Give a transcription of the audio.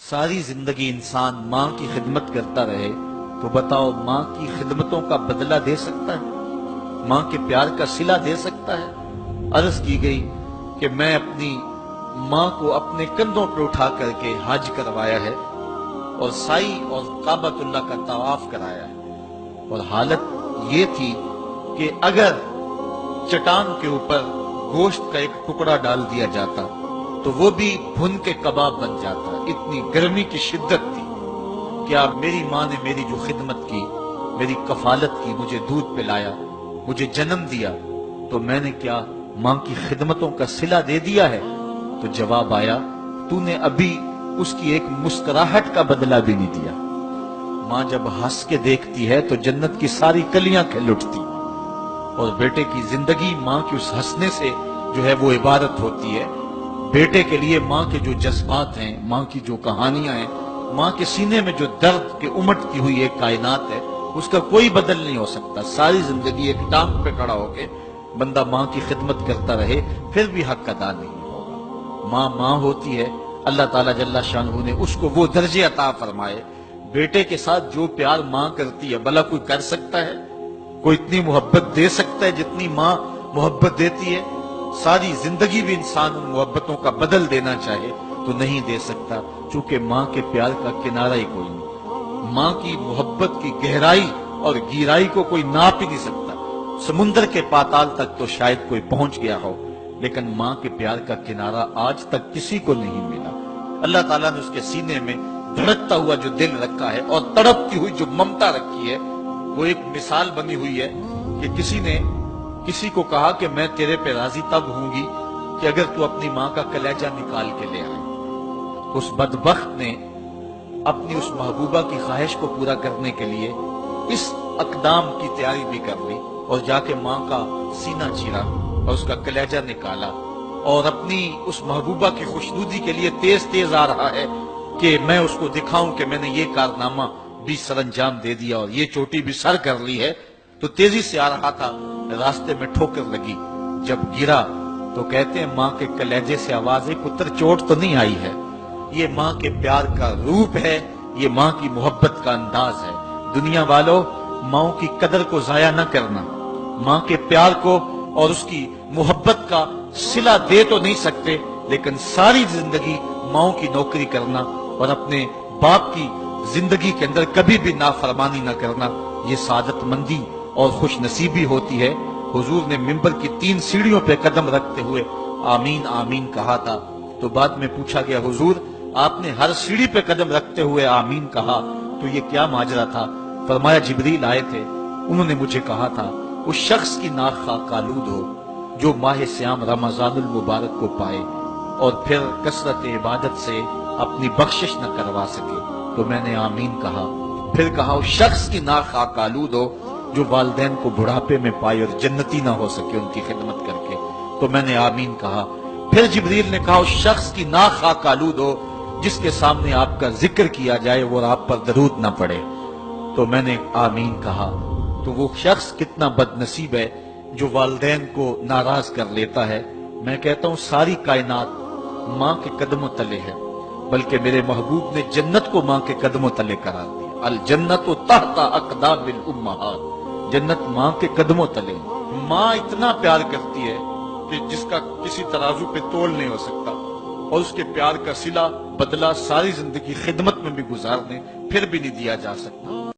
ساری زندگی انسان ماں کی خدمت کرتا رہے تو بتاؤ ماں کی خدمتوں کا بدلہ دے سکتا ہے؟ ماں کے پیار کا صلہ دے سکتا ہے؟ عرض کی گئی کہ میں اپنی ماں کو اپنے کندھوں پہ اٹھا کر کے حج کروایا ہے اور سائی اور کعبۃ اللہ کا طواف کرایا ہے، اور حالت یہ تھی کہ اگر چٹان کے اوپر گوشت کا ایک ٹکڑا ڈال دیا جاتا تو وہ بھی بھن کے کباب بن جاتا۔ اتنی گرمی کی شدت تھی۔ کیا میری ماں نے میری جو خدمت کی، میری کفالت کی، مجھے دودھ پلایا، مجھے جنم دیا، تو میں نے کیا ماں کی خدمتوں کا صلہ دے دیا ہے؟ تو جواب آیا، تو نے ابھی اس کی ایک مسکراہٹ کا بدلہ بھی نہیں دیا۔ ماں جب ہنس کے دیکھتی ہے تو جنت کی ساری کلیاں کھل اٹھتی، اور بیٹے کی زندگی ماں کی اس ہنسنے سے جو ہے وہ عبارت ہوتی ہے۔ بیٹے کے لیے ماں کے جو جذبات ہیں، ماں کی جو کہانیاں ہیں، ماں کے سینے میں جو درد کے امٹتی ہوئی ایک کائنات ہے، اس کا کوئی بدل نہیں ہو سکتا۔ ساری زندگی ایک ٹانگ پہ کھڑا ہو کے بندہ ماں کی خدمت کرتا رہے پھر بھی حق ادا نہیں ہوگا۔ ماں ماں ہوتی ہے، اللہ تعالیٰ جل شانہ نے اس کو وہ درجے عطا فرمائے۔ بیٹے کے ساتھ جو پیار ماں کرتی ہے بھلا کوئی کر سکتا ہے؟ کوئی اتنی محبت دے سکتا ہے جتنی ماں محبت دیتی ہے؟ ساری زندگی بھی انسان ان محبتوں کا بدل دینا چاہے تو نہیں دے سکتا، چونکہ ماں کے پیار کا کنارہ ہی کوئی نہیں۔ ماں کی محبت کی گہرائی اور گہرائی کو کوئی ناپ ہی نہیں سکتا۔ سمندر کے پاتال تک تو شاید کوئی پہنچ گیا ہو، لیکن ماں کے پیار کا کنارہ آج تک کسی کو نہیں ملا۔ اللہ تعالیٰ نے اس کے سینے میں دھڑکتا ہوا جو دل رکھا ہے اور تڑپتی ہوئی جو ممتا رکھی ہے، وہ ایک مثال بنی ہوئی ہے کہ کسی نے کسی کو کہا کہ میں تیرے پہ راضی تب ہوں گی کہ اگر تو اپنی ماں کا کلیجہ نکال کے لے آئے۔ اس بدبخت نے اپنی اس محبوبہ کی خواہش کو پورا کرنے کے لیے اس اقدام کی تیاری بھی کر لی، اور جا کے ماں کا سینہ چیرا اور اس کا کلیجہ نکالا، اور اپنی اس محبوبہ کی خوشنودی کے لیے تیز تیز آ رہا ہے کہ میں اس کو دکھاؤں کہ میں نے یہ کارنامہ بھی سر انجام دے دیا اور یہ چوٹی بھی سر کر لی ہے۔ تو تیزی سے آ رہا تھا، راستے میں ٹھوکر لگی، جب گرا تو کہتے ہیں ماں کے کلیجے سے آواز ہے، پتر چوٹ تو نہیں آئی ہے؟ یہ ماں کے پیار کا روپ ہے، یہ ماں کی محبت کا انداز ہے۔ دنیا والوں، ماں کی قدر کو ضائع نہ کرنا۔ ماں کے پیار کو اور اس کی محبت کا صلہ دے تو نہیں سکتے، لیکن ساری زندگی ماں کی نوکری کرنا اور اپنے باپ کی زندگی کے اندر کبھی بھی نافرمانی نہ کرنا، یہ سعادت مندی اور خوش نصیبی ہوتی ہے۔ حضور نے منبر کی 3 سیڑھیوں پہ قدم رکھتے ہوئے آمین آمین کہا تھا، تو بعد میں پوچھا گیا حضور آپ نے ہر سیڑھی پہ قدم رکھتے ہوئے آمین کہا، تو یہ کیا ماجرا تھا؟ فرمایا جبریل آئے تھے، انہوں نے مجھے کہا تھا اس شخص کی ناک خاک آلود ہو جو ماہ سیام رمضان المبارک کو پائے اور پھر کثرت عبادت سے اپنی بخشش نہ کروا سکے، تو میں نے آمین کہا۔ پھر کہا اس شخص کی ناک خاک آلود ہو جو والدین کو بڑھاپے میں پائے اور جنتی نہ ہو سکے ان کی خدمت کر کے، تو میں نے آمین کہا۔ پھر جبریل نے کہا اس شخص کی ناک خاک آلود ہو جس کے سامنے آپ کا ذکر کیا جائے اور آپ پر درود نہ پڑے، تو میں نے آمین کہا۔ تو وہ شخص کتنا بد نصیب ہے جو والدین کو ناراض کر لیتا ہے۔ میں کہتا ہوں ساری کائنات ماں کے قدموں تلے ہے، بلکہ میرے محبوب نے جنت کو ماں کے قدموں تلے قرار دیا۔ الجنت تحت اقدام الامہات، جنت ماں کے قدموں تلے۔ ماں اتنا پیار کرتی ہے کہ جس کا کسی ترازو پہ تول نہیں ہو سکتا، اور اس کے پیار کا صلہ بدلہ ساری زندگی خدمت میں بھی گزار دیں پھر بھی نہیں دیا جا سکتا۔